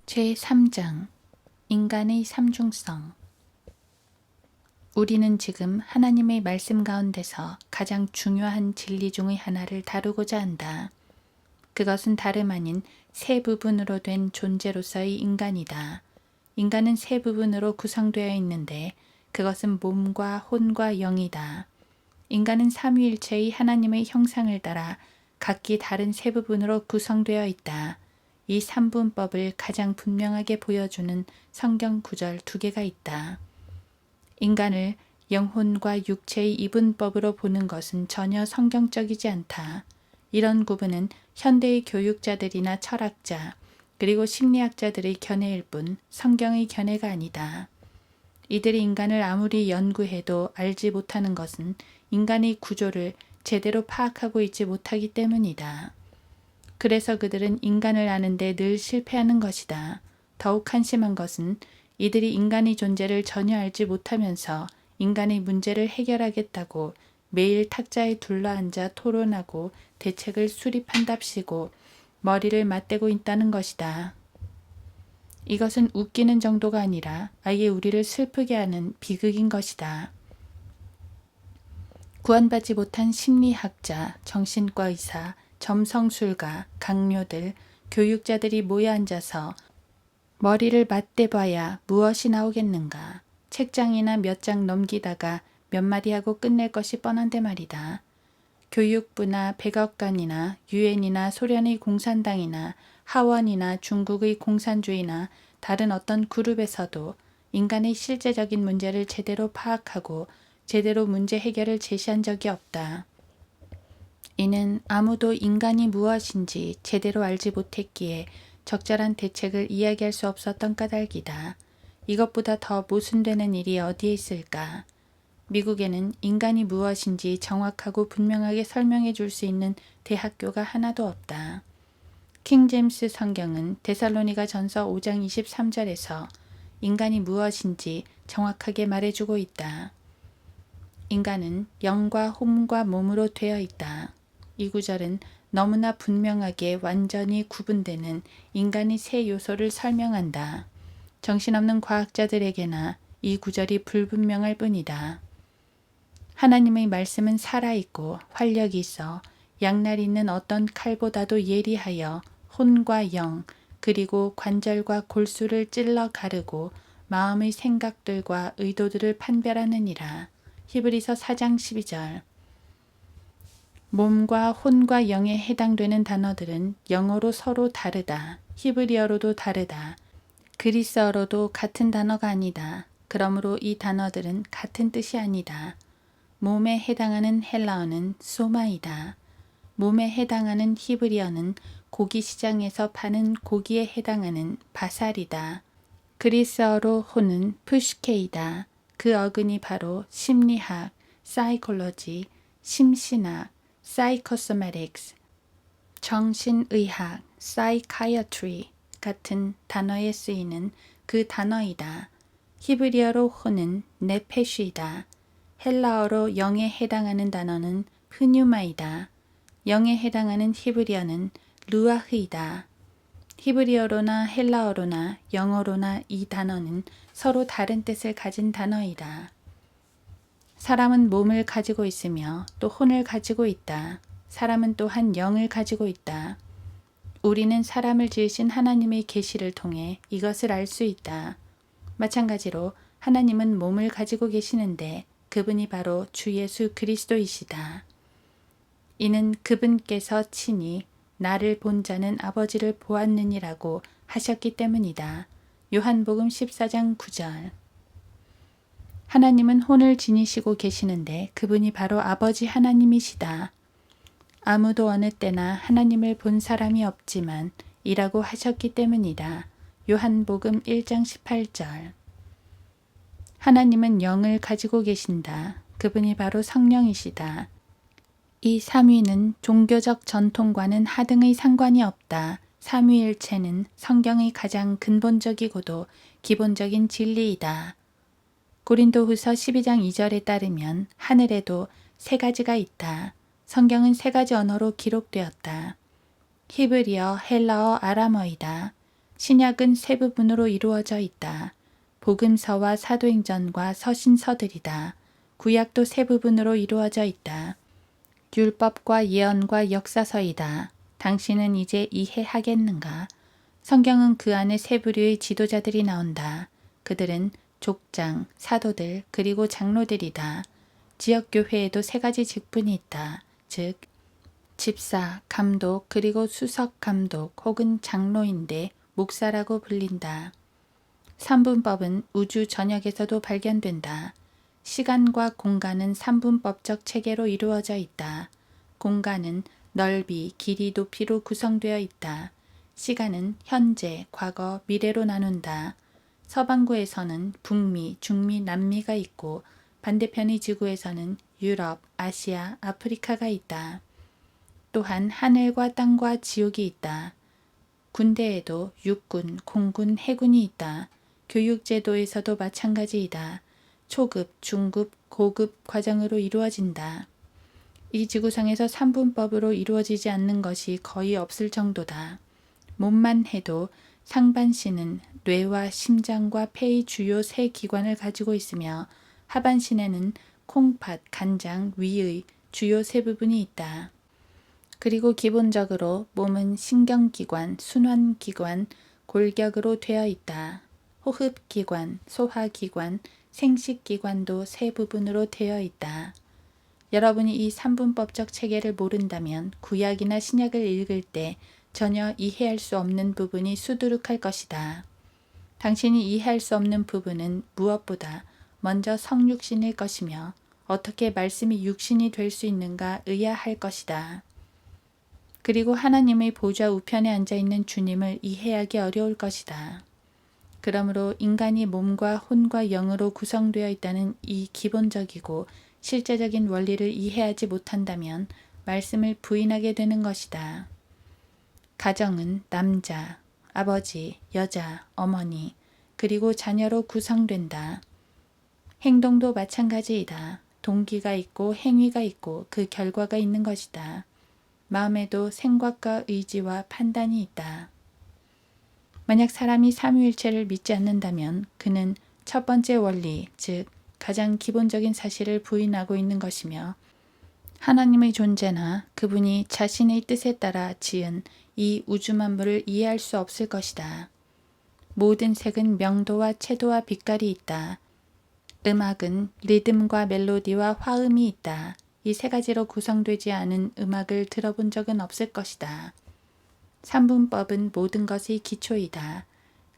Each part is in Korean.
제3장 인간의 삼중성. 우리는 지금 하나님의 말씀 가운데서 가장 중요한 진리 중의 하나를 다루고자 한다. 그것은 다름 아닌 세 부분으로 된 존재로서의 인간이다. 인간은 세 부분으로 구성되어 있는데 그것은 몸과 혼과 영이다. 인간은 삼위일체의 하나님의 형상을 따라 각기 다른 세 부분으로 구성되어 있다. 이 삼분법을 가장 분명하게 보여주는 성경 구절 2개가 있다. 인간을 영혼과 육체의 이분법으로 보는 것은 전혀 성경적이지 않다. 이런 구분은 현대의 교육자들이나 철학자, 그리고 심리학자들의 견해일 뿐 성경의 견해가 아니다. 이들이 인간을 아무리 연구해도 알지 못하는 것은 인간의 구조를 제대로 파악하고 있지 못하기 때문이다. 그래서 그들은 인간을 아는데 늘 실패하는 것이다. 더욱 한심한 것은 이들이 인간의 존재를 전혀 알지 못하면서 인간의 문제를 해결하겠다고 매일 탁자에 둘러앉아 토론하고 대책을 수립한답시고 머리를 맞대고 있다는 것이다. 이것은 웃기는 정도가 아니라 아예 우리를 슬프게 하는 비극인 것이다. 구원받지 못한 심리학자, 정신과 의사, 점성술가, 강료들, 교육자들이 모여 앉아서 머리를 맞대봐야 무엇이 나오겠는가. 책장이나 몇 장 넘기다가 몇 마디 하고 끝낼 것이 뻔한데 말이다. 교육부나 백악관이나 유엔이나 소련의 공산당이나 하원이나 중국의 공산주의나 다른 어떤 그룹에서도 인간의 실제적인 문제를 제대로 파악하고 제대로 문제 해결을 제시한 적이 없다. 이는 아무도 인간이 무엇인지 제대로 알지 못했기에 적절한 대책을 이야기할 수 없었던 까닭이다. 이것보다 더 모순되는 일이 어디에 있을까? 미국에는 인간이 무엇인지 정확하고 분명하게 설명해 줄 수 있는 대학교가 하나도 없다. 킹제임스 성경은 데살로니가 전서 5장 23절에서 인간이 무엇인지 정확하게 말해주고 있다. 인간은 영과 혼과 몸으로 되어 있다. 이 구절은 너무나 분명하게 완전히 구분되는 인간의 세 요소를 설명한다. 정신없는 과학자들에게나 이 구절이 불분명할 뿐이다. 하나님의 말씀은 살아있고 활력이 있어 양날 있는 어떤 칼보다도 예리하여 혼과 영, 그리고 관절과 골수를 찔러 가르고 마음의 생각들과 의도들을 판별하느니라. 히브리서 4장 12절. 몸과 혼과 영에 해당되는 단어들은 영어로 서로 다르다. 히브리어로도 다르다. 그리스어로도 같은 단어가 아니다. 그러므로 이 단어들은 같은 뜻이 아니다. 몸에 해당하는 헬라어는 소마이다. 몸에 해당하는 히브리어는 고기 시장에서 파는 고기에 해당하는 바살이다. 그리스어로 혼은 푸시케이다. 그 어근이 바로 심리학, 사이콜로지, 심신학, 사이코소매틱스, 정신의학, 사이카이어트리 같은 단어에 쓰이는 그 단어이다. 히브리어로 혼은 네페쉬이다. 헬라어로 영에 해당하는 단어는 프뉴마이다. 영에 해당하는 히브리어는 루아흐이다. 히브리어로나 헬라어로나 영어로나 이 단어는 서로 다른 뜻을 가진 단어이다. 사람은 몸을 가지고 있으며 또 혼을 가지고 있다. 사람은 또한 영을 가지고 있다. 우리는 사람을 지으신 하나님의 계시를 통해 이것을 알 수 있다. 마찬가지로 하나님은 몸을 가지고 계시는데 그분이 바로 주 예수 그리스도이시다. 이는 그분께서 친히 나를 본 자는 아버지를 보았느니라고 하셨기 때문이다. 요한복음 14장 9절. 하나님은 혼을 지니시고 계시는데 그분이 바로 아버지 하나님이시다. 아무도 어느 때나 하나님을 본 사람이 없지만 이라고 하셨기 때문이다. 요한복음 1장 18절. 하나님은 영을 가지고 계신다. 그분이 바로 성령이시다. 이 삼위는 종교적 전통과는 하등의 상관이 없다. 삼위일체는 성경의 가장 근본적이고도 기본적인 진리이다. 고린도후서 12장 2절에 따르면 하늘에도 세 가지가 있다. 성경은 세 가지 언어로 기록되었다. 히브리어, 헬라어, 아람어이다. 신약은 세 부분으로 이루어져 있다. 복음서와 사도행전과 서신서들이다. 구약도 세 부분으로 이루어져 있다. 율법과 예언과 역사서이다. 당신은 이제 이해하겠는가? 성경은 그 안에 세 부류의 지도자들이 나온다. 그들은 족장, 사도들, 그리고 장로들이다. 지역교회에도 세 가지 직분이 있다. 즉, 집사, 감독, 그리고 수석 감독 혹은 장로인데 목사라고 불린다. 삼분법은 우주 전역에서도 발견된다. 시간과 공간은 삼분법적 체계로 이루어져 있다. 공간은 넓이, 길이, 높이로 구성되어 있다. 시간은 현재, 과거, 미래로 나눈다. 서반구에서는 북미, 중미, 남미가 있고 반대편의 지구에서는 유럽, 아시아, 아프리카가 있다. 또한 하늘과 땅과 지옥이 있다. 군대에도 육군, 공군, 해군이 있다. 교육제도에서도 마찬가지이다. 초급, 중급, 고급 과정으로 이루어진다. 이 지구상에서 삼분법으로 이루어지지 않는 것이 거의 없을 정도다. 몸만 해도 상반신은 뇌와 심장과 폐의 주요 세 기관을 가지고 있으며 하반신에는 콩팥, 간장, 위의 주요 세 부분이 있다. 그리고 기본적으로 몸은 신경기관, 순환기관, 골격으로 되어 있다. 호흡기관, 소화기관, 생식기관도 세 부분으로 되어 있다. 여러분이 이 삼분법적 체계를 모른다면 구약이나 신약을 읽을 때 전혀 이해할 수 없는 부분이 수두룩할 것이다. 당신이 이해할 수 없는 부분은 무엇보다 먼저 성육신일 것이며 어떻게 말씀이 육신이 될 수 있는가 의아할 것이다. 그리고 하나님의 보좌 우편에 앉아있는 주님을 이해하기 어려울 것이다. 그러므로 인간이 몸과 혼과 영으로 구성되어 있다는 이 기본적이고 실제적인 원리를 이해하지 못한다면 말씀을 부인하게 되는 것이다. 가정은 남자, 아버지, 여자, 어머니, 그리고 자녀로 구성된다. 행동도 마찬가지이다. 동기가 있고 행위가 있고 그 결과가 있는 것이다. 마음에도 생각과 의지와 판단이 있다. 만약 사람이 삼위일체를 믿지 않는다면 그는 첫 번째 원리, 즉 가장 기본적인 사실을 부인하고 있는 것이며 하나님의 존재나 그분이 자신의 뜻에 따라 지은 이 우주 만물을 이해할 수 없을 것이다. 모든 색은 명도와 채도와 빛깔이 있다. 음악은 리듬과 멜로디와 화음이 있다. 이 세 가지로 구성되지 않은 음악을 들어본 적은 없을 것이다. 삼분법은 모든 것의 기초이다.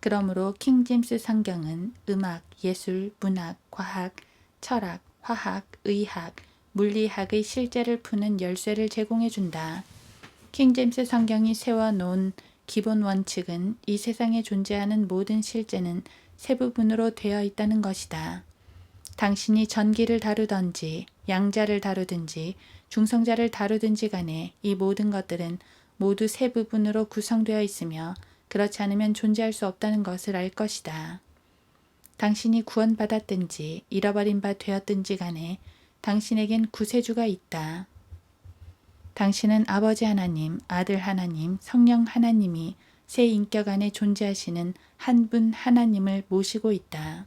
그러므로 킹제임스 성경은 음악, 예술, 문학, 과학, 철학, 화학, 의학, 물리학의 실제를 푸는 열쇠를 제공해 준다. 킹제임스 성경이 세워놓은 기본 원칙은 이 세상에 존재하는 모든 실제는 세 부분으로 되어 있다는 것이다. 당신이 전기를 다루든지 양자를 다루든지 중성자를 다루든지 간에 이 모든 것들은 모두 세 부분으로 구성되어 있으며 그렇지 않으면 존재할 수 없다는 것을 알 것이다. 당신이 구원받았든지 잃어버린 바 되었든지 간에 당신에겐 구세주가 있다. 당신은 아버지 하나님, 아들 하나님, 성령 하나님이 세 인격 안에 존재하시는 한 분 하나님을 모시고 있다.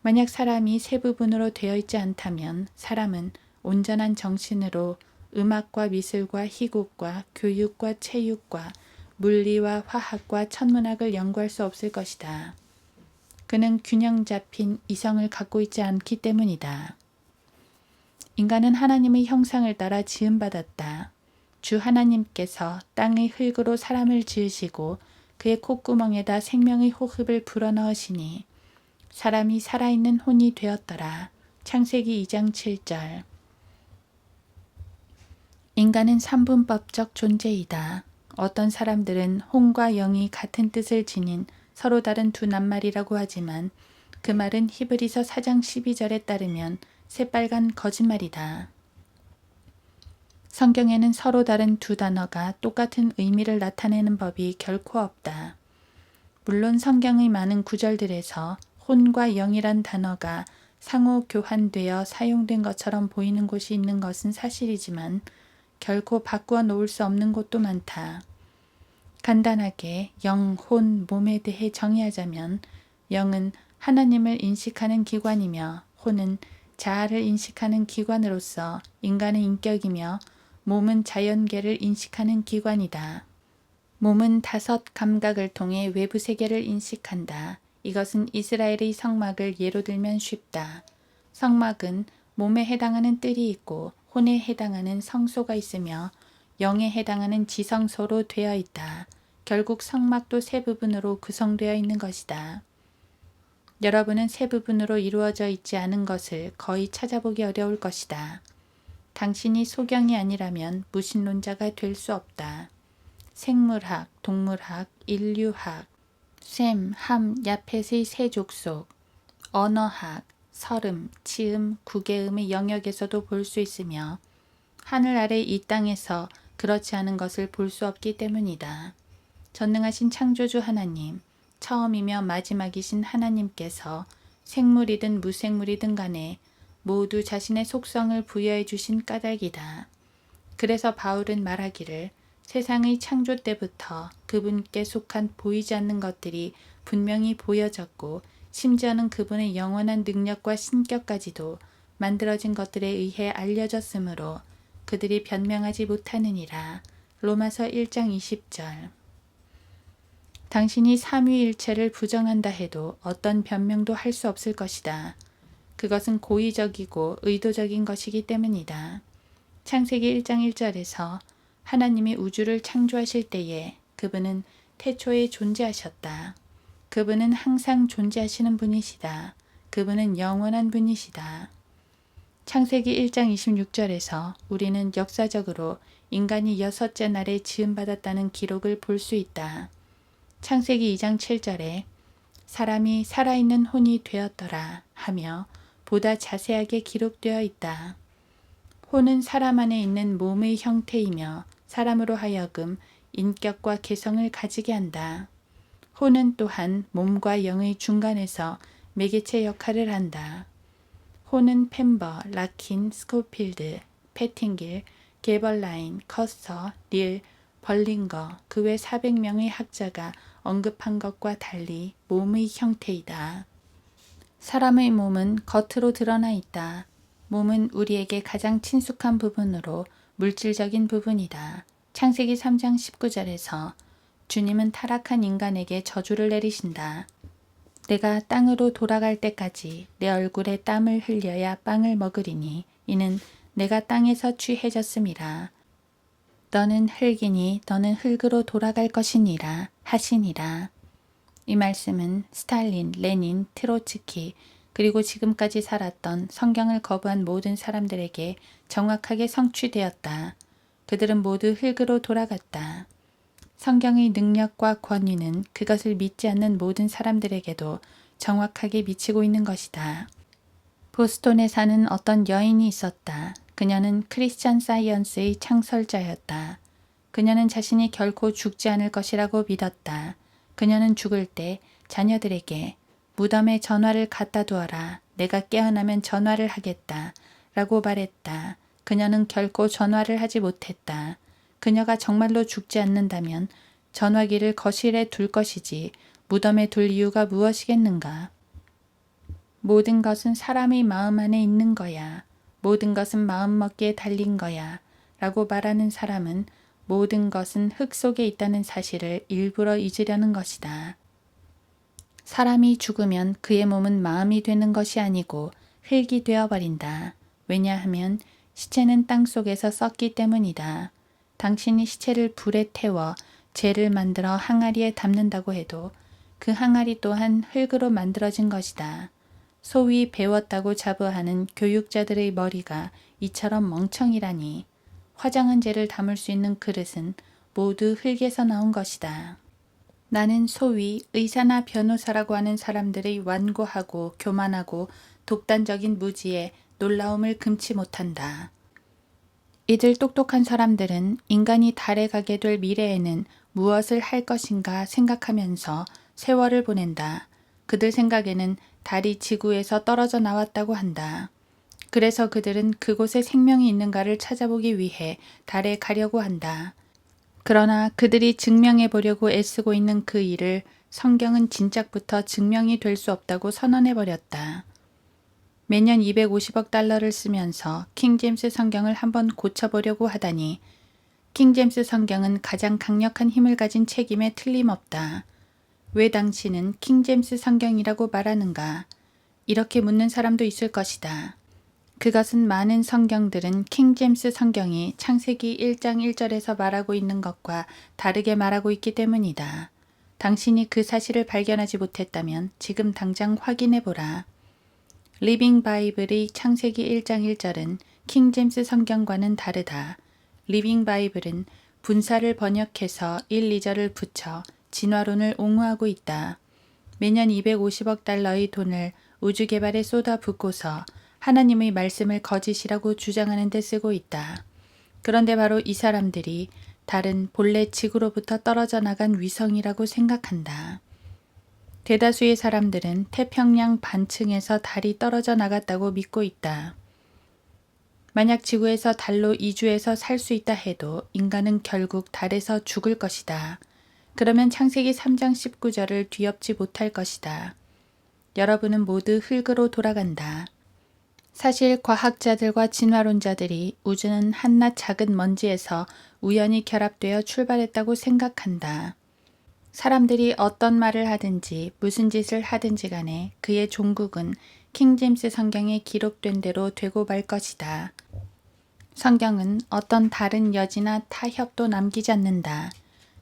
만약 사람이 세 부분으로 되어 있지 않다면 사람은 온전한 정신으로 음악과 미술과 희곡과 교육과 체육과 물리와 화학과 천문학을 연구할 수 없을 것이다. 그는 균형 잡힌 이성을 갖고 있지 않기 때문이다. 인간은 하나님의 형상을 따라 지음받았다. 주 하나님께서 땅의 흙으로 사람을 지으시고 그의 콧구멍에다 생명의 호흡을 불어넣으시니 사람이 살아있는 혼이 되었더라. 창세기 2장 7절. 인간은 삼분법적 존재이다. 어떤 사람들은 혼과 영이 같은 뜻을 지닌 서로 다른 두 낱말이라고 하지만 그 말은 히브리서 4장 12절에 따르면 새빨간 거짓말이다. 성경에는 서로 다른 두 단어가 똑같은 의미를 나타내는 법이 결코 없다. 물론 성경의 많은 구절들에서 혼과 영이란 단어가 상호 교환되어 사용된 것처럼 보이는 곳이 있는 것은 사실이지만 결코 바꾸어 놓을 수 없는 곳도 많다. 간단하게 영, 혼, 몸에 대해 정의하자면 영은 하나님을 인식하는 기관이며 혼은 자아를 인식하는 기관으로서 인간의 인격이며 몸은 자연계를 인식하는 기관이다. 몸은 5 감각을 통해 외부 세계를 인식한다. 이것은 이스라엘의 성막을 예로 들면 쉽다. 성막은 몸에 해당하는 뜰이 있고 혼에 해당하는 성소가 있으며 영에 해당하는 지성소로 되어 있다. 결국 성막도 3 부분으로 구성되어 있는 것이다. 여러분은 3 부분으로 이루어져 있지 않은 것을 거의 찾아보기 어려울 것이다. 당신이 소경이 아니라면 무신론자가 될 수 없다. 생물학, 동물학, 인류학, 셈, 함, 야펫의 3 족속, 언어학, 설음, 치음, 구개음의 영역에서도 볼 수 있으며 하늘 아래 이 땅에서 그렇지 않은 것을 볼 수 없기 때문이다. 전능하신 창조주 하나님, 처음이며 마지막이신 하나님께서 생물이든 무생물이든 간에 모두 자신의 속성을 부여해 주신 까닭이다. 그래서 바울은 말하기를 세상의 창조 때부터 그분께 속한 보이지 않는 것들이 분명히 보여졌고 심지어는 그분의 영원한 능력과 신격까지도 만들어진 것들에 의해 알려졌으므로 그들이 변명하지 못하느니라. 로마서 1장 20절. 당신이 삼위일체를 부정한다 해도 어떤 변명도 할 수 없을 것이다. 그것은 고의적이고 의도적인 것이기 때문이다. 창세기 1장 1절에서 하나님이 우주를 창조하실 때에 그분은 태초에 존재하셨다. 그분은 항상 존재하시는 분이시다. 그분은 영원한 분이시다. 창세기 1장 26절에서 우리는 역사적으로 인간이 6째 날에 지음받았다는 기록을 볼 수 있다. 창세기 2장 7절에 사람이 살아있는 혼이 되었더라 하며 보다 자세하게 기록되어 있다. 혼은 사람 안에 있는 몸의 형태이며 사람으로 하여금 인격과 개성을 가지게 한다. 혼은 또한 몸과 영의 중간에서 매개체 역할을 한다. 혼은 펜버, 라킨, 스코필드, 패팅길, 게벌라인, 커스터, 릴, 벌링거, 그 외 400명의 학자가 언급한 것과 달리 몸의 형태이다. 사람의 몸은 겉으로 드러나 있다. 몸은 우리에게 가장 친숙한 부분으로 물질적인 부분이다. 창세기 3장 19절에서 주님은 타락한 인간에게 저주를 내리신다. 내가 땅으로 돌아갈 때까지 내 얼굴에 땀을 흘려야 빵을 먹으리니 이는 내가 땅에서 취해졌음이라. 너는 흙이니 너는 흙으로 돌아갈 것이니라 하시니라. 이 말씀은 스탈린, 레닌, 트로츠키 그리고 지금까지 살았던 성경을 거부한 모든 사람들에게 정확하게 성취되었다. 그들은 모두 흙으로 돌아갔다. 성경의 능력과 권위는 그것을 믿지 않는 모든 사람들에게도 정확하게 미치고 있는 것이다. 보스톤에 사는 어떤 여인이 있었다. 그녀는 크리스천 사이언스의 창설자였다. 그녀는 자신이 결코 죽지 않을 것이라고 믿었다. 그녀는 죽을 때 자녀들에게 무덤에 전화를 갖다 두어라. 내가 깨어나면 전화를 하겠다. 라고 말했다. 그녀는 결코 전화를 하지 못했다. 그녀가 정말로 죽지 않는다면 전화기를 거실에 둘 것이지 무덤에 둘 이유가 무엇이겠는가. 모든 것은 사람의 마음 안에 있는 거야. 모든 것은 마음먹기에 달린 거야. 라고 말하는 사람은 모든 것은 흙 속에 있다는 사실을 일부러 잊으려는 것이다. 사람이 죽으면 그의 몸은 마음이 되는 것이 아니고 흙이 되어버린다. 왜냐하면 시체는 땅 속에서 썩기 때문이다. 당신이 시체를 불에 태워 재를 만들어 항아리에 담는다고 해도 그 항아리 또한 흙으로 만들어진 것이다. 소위 배웠다고 자부하는 교육자들의 머리가 이처럼 멍청이라니. 화장한 재를 담을 수 있는 그릇은 모두 흙에서 나온 것이다. 나는 소위 의사나 변호사라고 하는 사람들의 완고하고 교만하고 독단적인 무지에 놀라움을 금치 못한다. 이들 똑똑한 사람들은 인간이 달에 가게 될 미래에는 무엇을 할 것인가 생각하면서 세월을 보낸다. 그들 생각에는 달이 지구에서 떨어져 나왔다고 한다. 그래서 그들은 그곳에 생명이 있는가를 찾아보기 위해 달에 가려고 한다. 그러나 그들이 증명해 보려고 애쓰고 있는 그 일을 성경은 진작부터 증명이 될 수 없다고 선언해 버렸다. 매년 250억 달러를 쓰면서 킹제임스 성경을 한번 고쳐보려고 하다니 킹제임스 성경은 가장 강력한 힘을 가진 책임에 틀림없다. 왜 당신은 킹제임스 성경이라고 말하는가? 이렇게 묻는 사람도 있을 것이다. 그것은 많은 성경들은 킹제임스 성경이 창세기 1장 1절에서 말하고 있는 것과 다르게 말하고 있기 때문이다. 당신이 그 사실을 발견하지 못했다면 지금 당장 확인해보라. 리빙 바이블의 창세기 1장 1절은 킹제임스 성경과는 다르다. 리빙 바이블은 분사를 번역해서 1, 2절을 붙여 진화론을 옹호하고 있다. 매년 250억 달러의 돈을 우주 개발에 쏟아붓고서 하나님의 말씀을 거짓이라고 주장하는 데 쓰고 있다. 그런데 바로 이 사람들이 달은 본래 지구로부터 떨어져 나간 위성이라고 생각한다. 대다수의 사람들은 태평양 반층에서 달이 떨어져 나갔다고 믿고 있다. 만약 지구에서 달로 이주해서 살 수 있다 해도 인간은 결국 달에서 죽을 것이다. 그러면 창세기 3장 19절을 뒤엎지 못할 것이다. 여러분은 모두 흙으로 돌아간다. 사실 과학자들과 진화론자들이 우주는 한낱 작은 먼지에서 우연히 결합되어 출발했다고 생각한다. 사람들이 어떤 말을 하든지 무슨 짓을 하든지 간에 그의 종국은 킹제임스 성경에 기록된 대로 되고 말 것이다. 성경은 어떤 다른 여지나 타협도 남기지 않는다.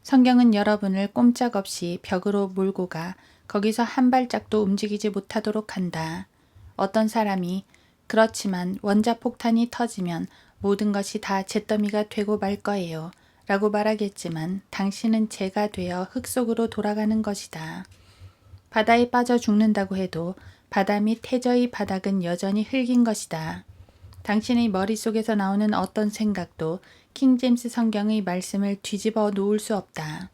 성경은 여러분을 꼼짝없이 벽으로 몰고 가 거기서 한 발짝도 움직이지 못하도록 한다. 어떤 사람이 그렇지만 원자폭탄이 터지면 모든 것이 다 잿더미가 되고 말 거예요. 라고 말하겠지만 당신은 재가 되어 흙 속으로 돌아가는 것이다. 바다에 빠져 죽는다고 해도 바다 및 해저의 바닥은 여전히 흙인 것이다. 당신의 머릿속에서 나오는 어떤 생각도 킹제임스 성경의 말씀을 뒤집어 놓을 수 없다.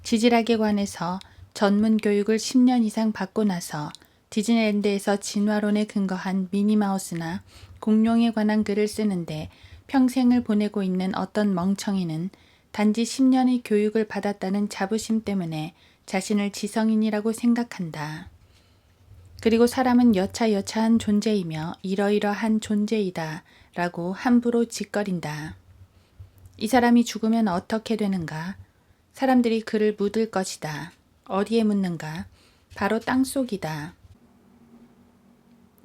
지질학에 관해서 전문 교육을 10년 이상 받고 나서 디즈니랜드에서 진화론에 근거한 미니마우스나 공룡에 관한 글을 쓰는데 평생을 보내고 있는 어떤 멍청이는 단지 10년의 교육을 받았다는 자부심 때문에 자신을 지성인이라고 생각한다. 그리고 사람은 여차여차한 존재이며 이러이러한 존재이다 라고 함부로 짓거린다. 이 사람이 죽으면 어떻게 되는가? 사람들이 그를 묻을 것이다. 어디에 묻는가? 바로 땅속이다.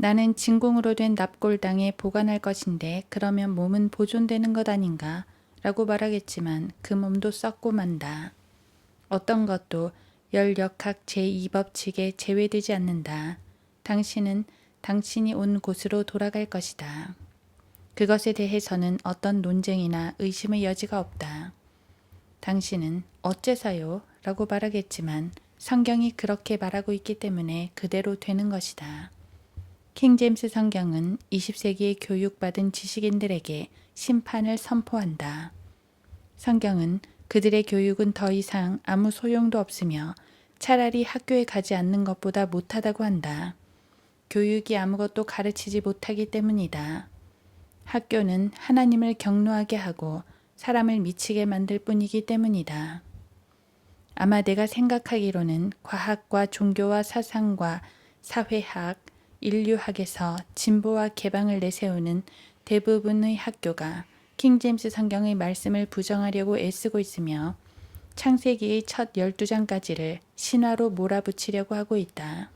나는 진공으로 된 납골당에 보관할 것인데 그러면 몸은 보존되는 것 아닌가? 라고 말하겠지만 그 몸도 썩고 만다. 어떤 것도 열역학 제2법칙에 제외되지 않는다. 당신은 당신이 온 곳으로 돌아갈 것이다. 그것에 대해서는 어떤 논쟁이나 의심의 여지가 없다. 당신은 어째서요? 라고 말하겠지만 성경이 그렇게 말하고 있기 때문에 그대로 되는 것이다. 킹제임스 성경은 20세기에 교육받은 지식인들에게 심판을 선포한다. 성경은 그들의 교육은 더 이상 아무 소용도 없으며 차라리 학교에 가지 않는 것보다 못하다고 한다. 교육이 아무것도 가르치지 못하기 때문이다. 학교는 하나님을 경노하게 하고 사람을 미치게 만들 뿐이기 때문이다. 아마 내가 생각하기로는 과학과 종교와 사상과 사회학, 인류학에서 진보와 개방을 내세우는 대부분의 학교가 킹제임스 성경의 말씀을 부정하려고 애쓰고 있으며 창세기의 첫 12장까지를 신화로 몰아붙이려고 하고 있다.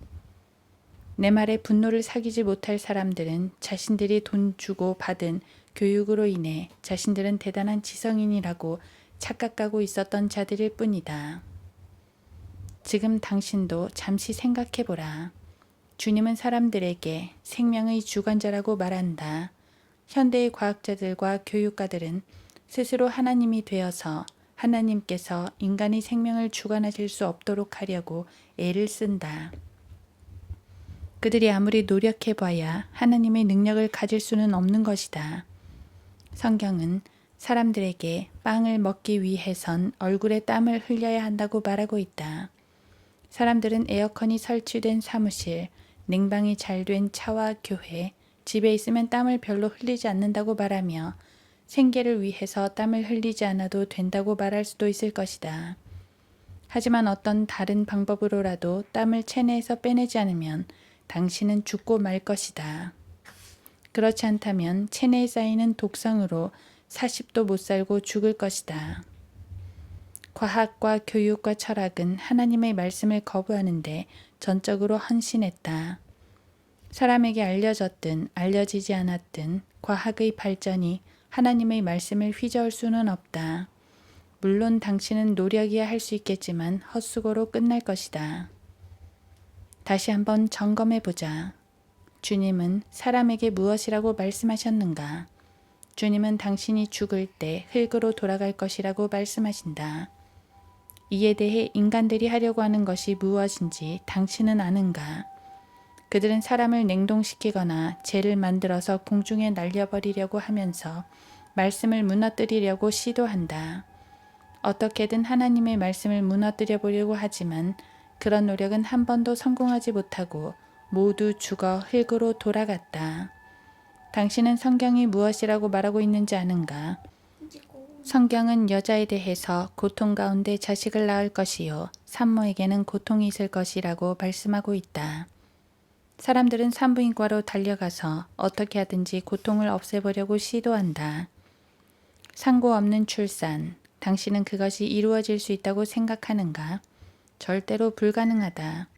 내 말에 분노를 사귀지 못할 사람들은 자신들이 돈 주고 받은 교육으로 인해 자신들은 대단한 지성인이라고 착각하고 있었던 자들일 뿐이다. 지금 당신도 잠시 생각해보라. 주님은 사람들에게 생명의 주관자라고 말한다. 현대의 과학자들과 교육가들은 스스로 하나님이 되어서 하나님께서 인간의 생명을 주관하실 수 없도록 하려고 애를 쓴다. 그들이 아무리 노력해봐야 하나님의 능력을 가질 수는 없는 것이다. 성경은 사람들에게 빵을 먹기 위해선 얼굴에 땀을 흘려야 한다고 말하고 있다. 사람들은 에어컨이 설치된 사무실, 냉방이 잘 된 차와 교회, 집에 있으면 땀을 별로 흘리지 않는다고 말하며 생계를 위해서 땀을 흘리지 않아도 된다고 말할 수도 있을 것이다. 하지만 어떤 다른 방법으로라도 땀을 체내에서 빼내지 않으면 당신은 죽고 말 것이다. 그렇지 않다면 체내에 쌓이는 독성으로 40도 못 살고 죽을 것이다. 과학과 교육과 철학은 하나님의 말씀을 거부하는데 전적으로 헌신했다. 사람에게 알려졌든 알려지지 않았든 과학의 발전이 하나님의 말씀을 휘저을 수는 없다. 물론 당신은 노력이야 할 수 있겠지만 헛수고로 끝날 것이다. 다시 한번 점검해 보자. 주님은 사람에게 무엇이라고 말씀하셨는가? 주님은 당신이 죽을 때 흙으로 돌아갈 것이라고 말씀하신다. 이에 대해 인간들이 하려고 하는 것이 무엇인지 당신은 아는가? 그들은 사람을 냉동시키거나 재를 만들어서 공중에 날려버리려고 하면서 말씀을 무너뜨리려고 시도한다. 어떻게든 하나님의 말씀을 무너뜨려 보려고 하지만 그런 노력은 한 번도 성공하지 못하고 모두 죽어 흙으로 돌아갔다. 당신은 성경이 무엇이라고 말하고 있는지 아는가? 성경은 여자에 대해서 고통 가운데 자식을 낳을 것이요 산모에게는 고통이 있을 것이라고 말씀하고 있다. 사람들은 산부인과로 달려가서 어떻게 하든지 고통을 없애보려고 시도한다. 상고 없는 출산, 당신은 그것이 이루어질 수 있다고 생각하는가? 절대로 불가능하다.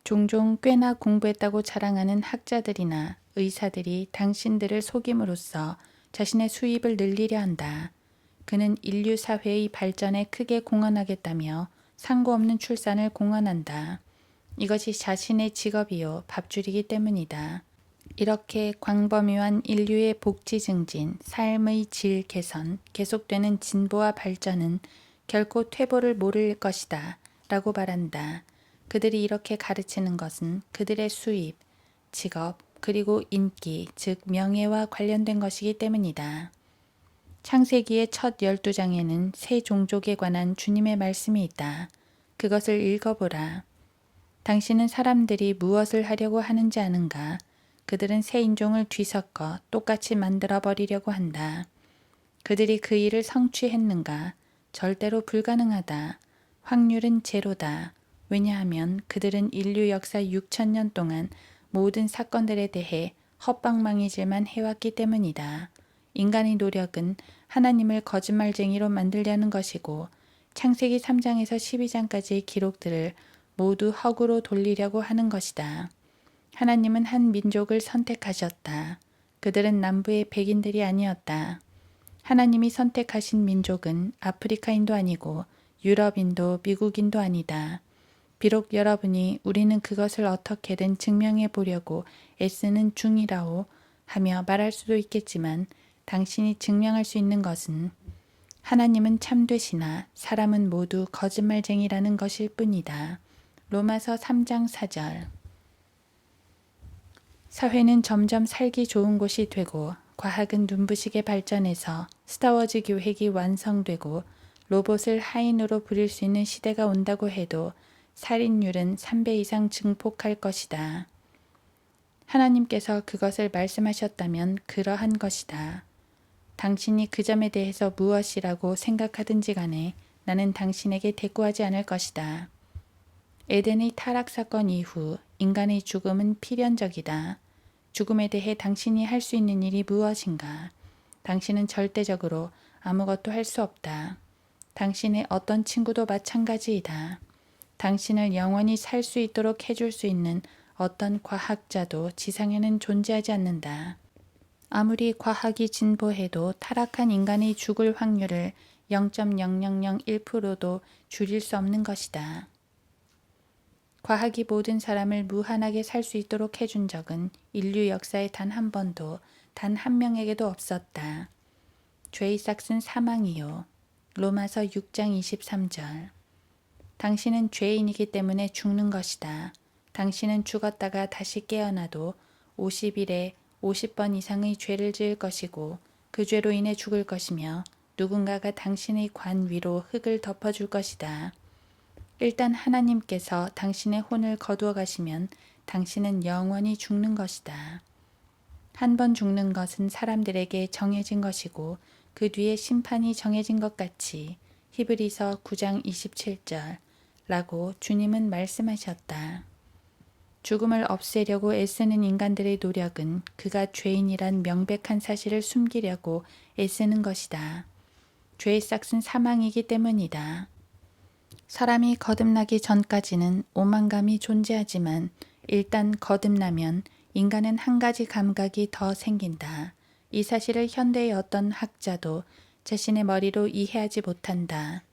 종종 꽤나 공부했다고 자랑하는 학자들이나 의사들이 당신들을 속임으로써 자신의 수입을 늘리려 한다. 그는 인류 사회의 발전에 크게 공헌하겠다며 상고 없는 출산을 공언한다. 이것이 자신의 직업이요 밥줄이기 때문이다. 이렇게 광범위한 인류의 복지 증진, 삶의 질 개선, 계속되는 진보와 발전은 결코 퇴보를 모를 것이다 라고 말한다. 그들이 이렇게 가르치는 것은 그들의 수입, 직업, 그리고 인기, 즉 명예와 관련된 것이기 때문이다. 창세기의 첫 12장에는 새 종족에 관한 주님의 말씀이 있다. 그것을 읽어보라. 당신은 사람들이 무엇을 하려고 하는지 아는가? 그들은 새 인종을 뒤섞어 똑같이 만들어 버리려고 한다. 그들이 그 일을 성취했는가? 절대로 불가능하다. 확률은 제로다. 왜냐하면 그들은 인류 역사 6,000년 동안 모든 사건들에 대해 헛방망이질만 해왔기 때문이다. 인간의 노력은 하나님을 거짓말쟁이로 만들려는 것이고 창세기 3장에서 12장까지의 기록들을 모두 헛으로 돌리려고 하는 것이다. 하나님은 한 민족을 선택하셨다. 그들은 남부의 백인들이 아니었다. 하나님이 선택하신 민족은 아프리카인도 아니고 유럽인도 미국인도 아니다. 비록 여러분이 우리는 그것을 어떻게든 증명해 보려고 애쓰는 중이라오 하며 말할 수도 있겠지만 당신이 증명할 수 있는 것은 하나님은 참되시나 사람은 모두 거짓말쟁이라는 것일 뿐이다. 로마서 3장 4절. 사회는 점점 살기 좋은 곳이 되고 과학은 눈부시게 발전해서 스타워즈 교획이 완성되고 로봇을 하인으로 부릴 수 있는 시대가 온다고 해도 살인율은 3배 이상 증폭할 것이다. 하나님께서 그것을 말씀하셨다면 그러한 것이다. 당신이 그 점에 대해서 무엇이라고 생각하든지 간에 나는 당신에게 대꾸하지 않을 것이다. 에덴의 타락 사건 이후 인간의 죽음은 필연적이다. 죽음에 대해 당신이 할 수 있는 일이 무엇인가? 당신은 절대적으로 아무것도 할 수 없다. 당신의 어떤 친구도 마찬가지이다. 당신을 영원히 살 수 있도록 해줄 수 있는 어떤 과학자도 지상에는 존재하지 않는다. 아무리 과학이 진보해도 타락한 인간의 죽을 확률을 0.0001%도 줄일 수 없는 것이다. 과학이 모든 사람을 무한하게 살 수 있도록 해준 적은 인류 역사에 단 한 번도 단 한 명에게도 없었다. 죄의 삭은 사망이요. 로마서 6장 23절. 당신은 죄인이기 때문에 죽는 것이다. 당신은 죽었다가 다시 깨어나도 50일에 50번 이상의 죄를 지을 것이고 그 죄로 인해 죽을 것이며 누군가가 당신의 관 위로 흙을 덮어줄 것이다. 일단 하나님께서 당신의 혼을 거두어 가시면 당신은 영원히 죽는 것이다. 한 번 죽는 것은 사람들에게 정해진 것이고 그 뒤에 심판이 정해진 것 같이 히브리서 9장 27절 라고 주님은 말씀하셨다. 죽음을 없애려고 애쓰는 인간들의 노력은 그가 죄인이란 명백한 사실을 숨기려고 애쓰는 것이다. 죄의 싹은 사망이기 때문이다. 사람이 거듭나기 전까지는 오만감이 존재하지만 일단 거듭나면 인간은 한 가지 감각이 더 생긴다. 이 사실을 현대의 어떤 학자도 자신의 머리로 이해하지 못한다.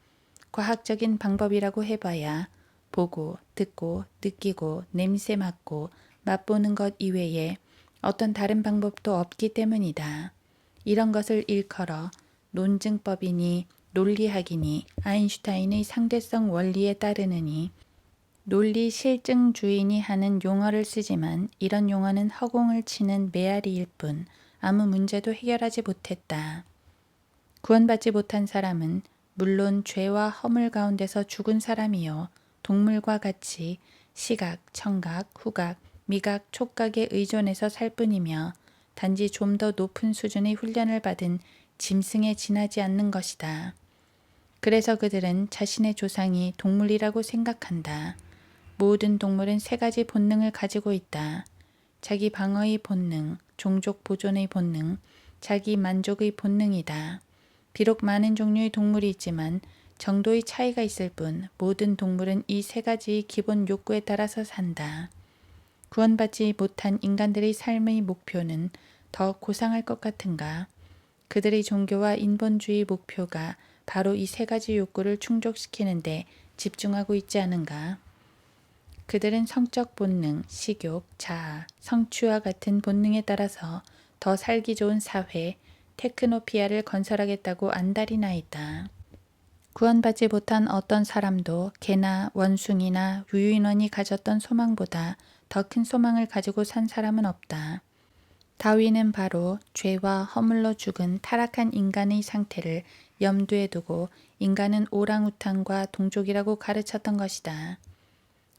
과학적인 방법이라고 해봐야 보고, 듣고, 느끼고, 냄새 맡고, 맛보는 것 이외에 어떤 다른 방법도 없기 때문이다. 이런 것을 일컬어 논증법이니 논리학이니 아인슈타인의 상대성 원리에 따르느니 논리 실증주의니 하는 용어를 쓰지만 이런 용어는 허공을 치는 메아리일 뿐 아무 문제도 해결하지 못했다. 구원받지 못한 사람은 물론 죄와 허물 가운데서 죽은 사람이요 동물과 같이 시각, 청각, 후각, 미각, 촉각에 의존해서 살 뿐이며 단지 좀 더 높은 수준의 훈련을 받은 짐승에 지나지 않는 것이다. 그래서 그들은 자신의 조상이 동물이라고 생각한다. 모든 동물은 세 가지 본능을 가지고 있다. 자기 방어의 본능, 종족 보존의 본능, 자기 만족의 본능이다. 비록 많은 종류의 동물이 있지만 정도의 차이가 있을 뿐 모든 동물은 이 세 가지의 기본 욕구에 따라서 산다. 구원받지 못한 인간들의 삶의 목표는 더 고상할 것 같은가? 그들의 종교와 인본주의 목표가 바로 이 세 가지 욕구를 충족시키는데 집중하고 있지 않은가? 그들은 성적 본능, 식욕, 자아, 성취와 같은 본능에 따라서 더 살기 좋은 사회, 테크노피아를 건설하겠다고 안달이 나 있다. 구원받지 못한 어떤 사람도 개나 원숭이나 유인원이 가졌던 소망보다 더 큰 소망을 가지고 산 사람은 없다. 다윈은 바로 죄와 허물로 죽은 타락한 인간의 상태를 염두에 두고 인간은 오랑우탄과 동족이라고 가르쳤던 것이다.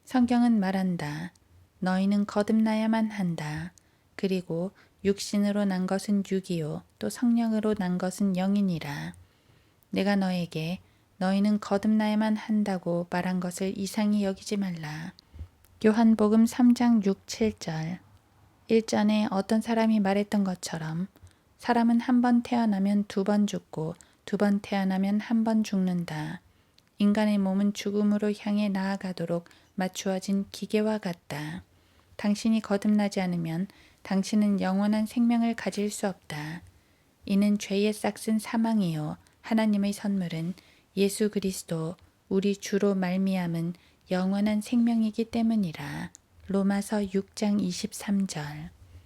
성경은 말한다. 너희는 거듭나야만 한다. 그리고 육신으로 난 것은 육이요 또 성령으로 난 것은 영이니라. 내가 너에게 너희는 거듭나야만 한다고 말한 것을 이상히 여기지 말라. 요한복음 3장 6, 7절. 일전에 어떤 사람이 말했던 것처럼 사람은 한 번 태어나면 두 번 죽고 두 번 태어나면 한 번 죽는다. 인간의 몸은 죽음으로 향해 나아가도록 맞추어진 기계와 같다. 당신이 거듭나지 않으면 당신은 영원한 생명을 가질 수 없다. 이는 죄의 싹은 사망이요 하나님의 선물은 예수 그리스도 우리 주로 말미암은 영원한 생명이기 때문이라. 로마서 6장 23절.